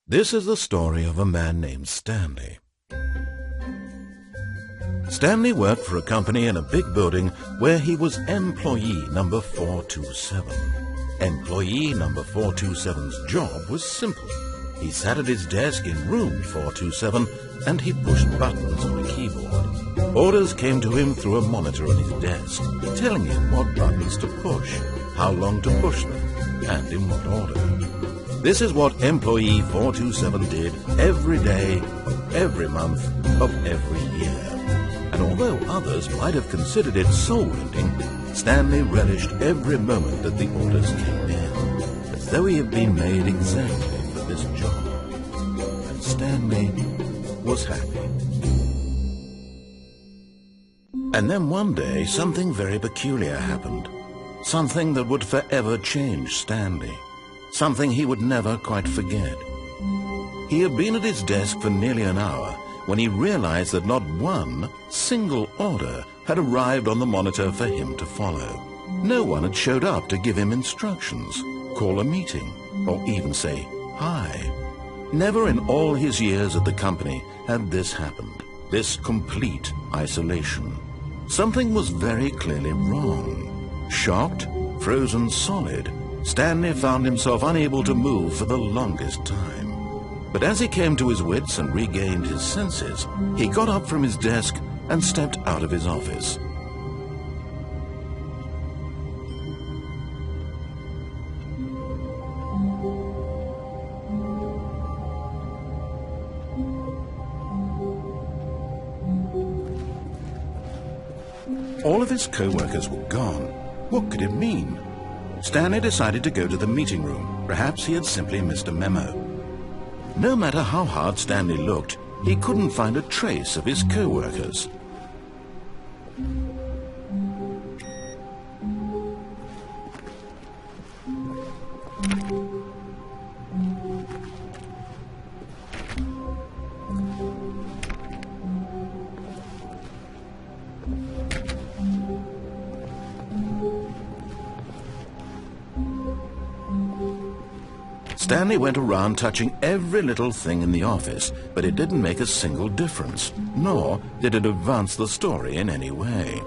This is the story of a man named Stanley. Stanley worked for a company in a big building where he was employee number 427. Employee number 427's job was simple. He sat at his desk in room 427 and he pushed buttons on a keyboard. Orders came to him through a monitor on his desk, telling him what buttons to push, how long to push them, and in what order. This is what employee 427 did every day, every month, of every year. And although others might have considered it soul-rending, Stanley relished every moment that the orders came in, as though he had been made exactly for this job. And Stanley was happy. And then one day, something very peculiar happened. Something that would forever change Stanley. Something he would never quite forget. He had been at his desk for nearly an hour when he realized that not one single order had arrived on the monitor for him to follow. No one had showed up to give him instructions, call a meeting, or even say hi. Never in all his years at the company had this happened, this complete isolation. Something was very clearly wrong. Shocked, frozen solid, Stanley found himself unable to move for the longest time. But as he came to his wits and regained his senses, he got up from his desk and stepped out of his office. All of his co-workers were gone. What could it mean? Stanley decided to go to the meeting room. Perhaps he had simply missed a memo. No matter how hard Stanley looked, he couldn't find a trace of his co-workers. Stanley went around touching every little thing in the office, but it didn't make a single difference, nor did it advance the story in any way.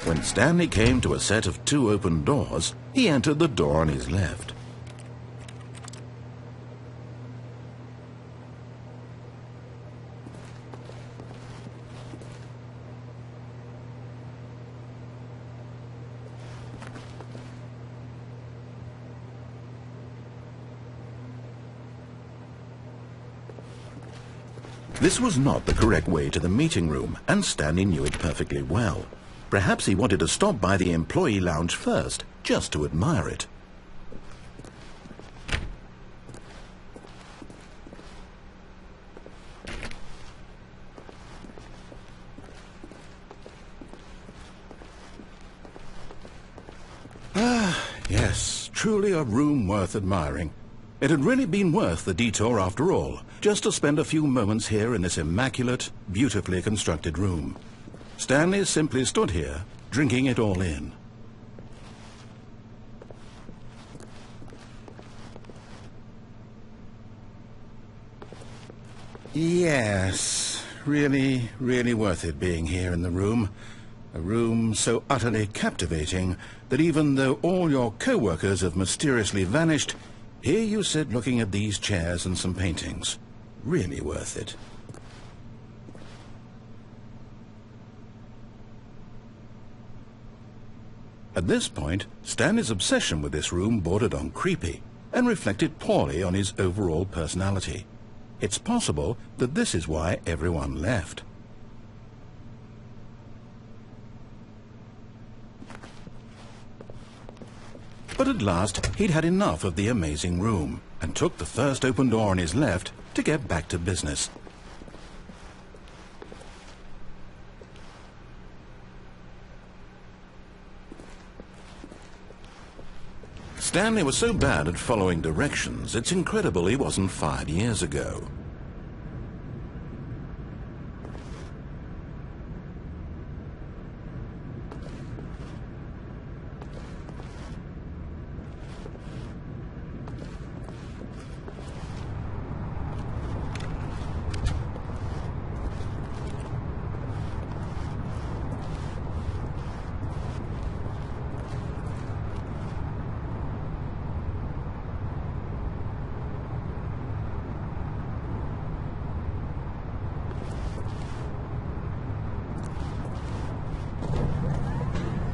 When Stanley came to a set of 2 open doors, he entered the door on his left. This was not the correct way to the meeting room, and Stanley knew it perfectly well. Perhaps he wanted to stop by the employee lounge first, just to admire it. Yes, truly a room worth admiring. It had really been worth the detour after all, just to spend a few moments here in this immaculate, beautifully constructed room. Stanley simply stood here, drinking it all in. Yes, really, really worth it being here in the room. A room so utterly captivating that even though all your co-workers have mysteriously vanished, here you sit looking at these chairs and some paintings. Really worth it. At this point, Stanley's obsession with this room bordered on creepy and reflected poorly on his overall personality. It's possible that this is why everyone left. But at last, he'd had enough of the amazing room and took the first open door on his left to get back to business. Stanley was so bad at following directions, it's incredible he wasn't fired years ago.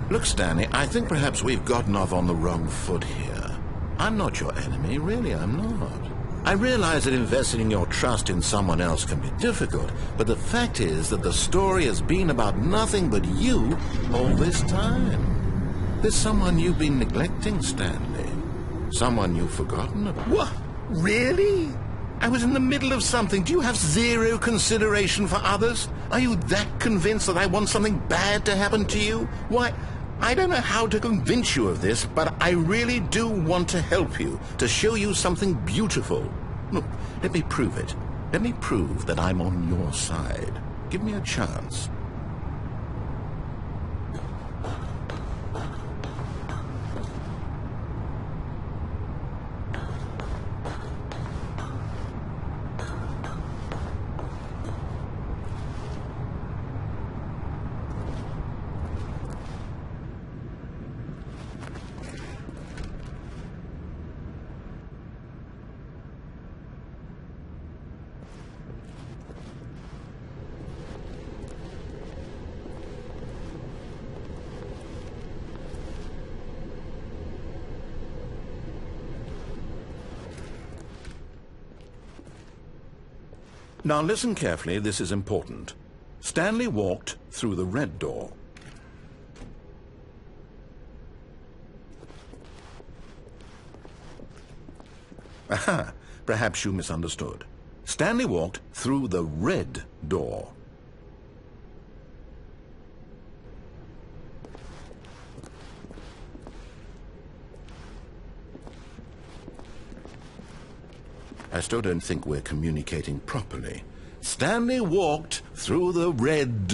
Look, Stanley, I think perhaps we've gotten off on the wrong foot here. I'm not your enemy, really, I'm not. I realize that investing your trust in someone else can be difficult, but the fact is that the story has been about nothing but you all this time. There's someone you've been neglecting, Stanley. Someone you've forgotten about. What? Really? I was in the middle of something. Do you have zero consideration for others? Are you that convinced that I want something bad to happen to you? Why, I don't know how to convince you of this, but I really do want to help you, to show you something beautiful. Look, let me prove it. Let me prove that I'm on your side. Give me a chance. Now listen carefully, this is important. Stanley walked through the red door. Aha, perhaps you misunderstood. Stanley walked through the red door. I still don't think we're communicating properly. Stanley walked through the red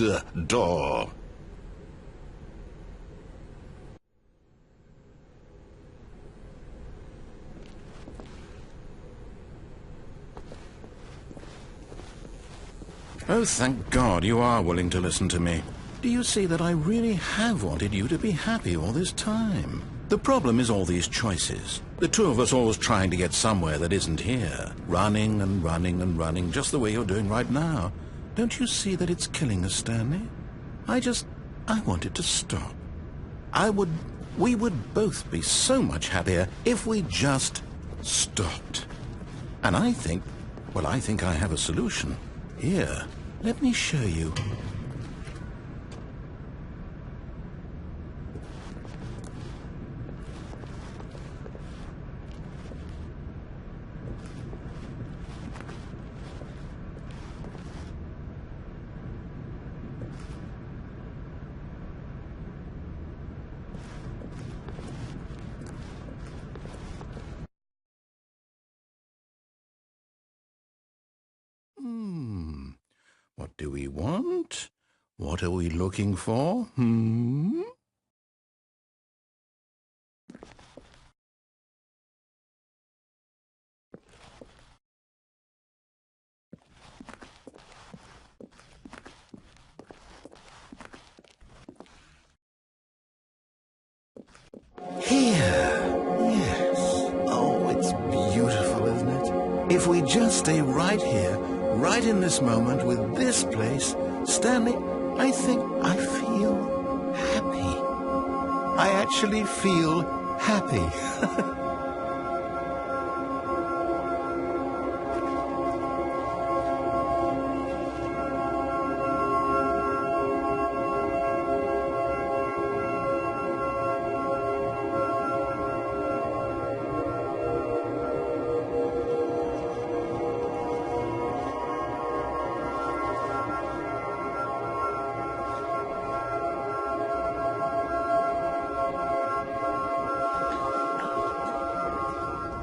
door. Oh, thank God you are willing to listen to me. Do you see that I really have wanted you to be happy all this time? The problem is all these choices. The two of us always trying to get somewhere that isn't here. Running and running and running, just the way you're doing right now. Don't you see that it's killing us, Stanley? I want it to stop. We would both be so much happier if we just stopped. And I think I have a solution. Here, let me show you. What do we want? What are we looking for? Here. Yes. Oh, it's beautiful, isn't it? If we just stay right here, right in this moment with this place, Stanley, I think I feel happy. I actually feel happy.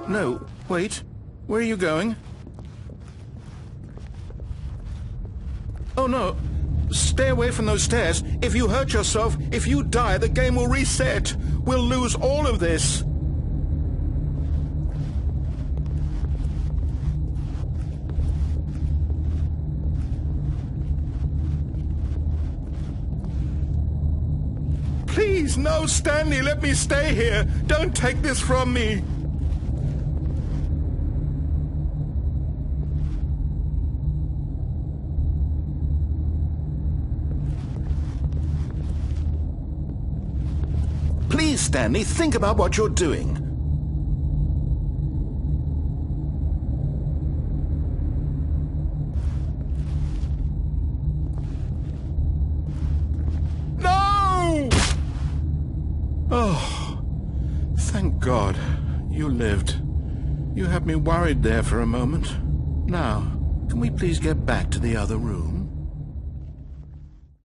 No, wait. Where are you going? Oh, no. Stay away from those stairs. If you hurt yourself, if you die, the game will reset. We'll lose all of this. Please, no, Stanley, let me stay here. Don't take this from me. Please, Stanley, think about what you're doing. No! Oh, thank God. You lived. You had me worried there for a moment. Now, can we please get back to the other room?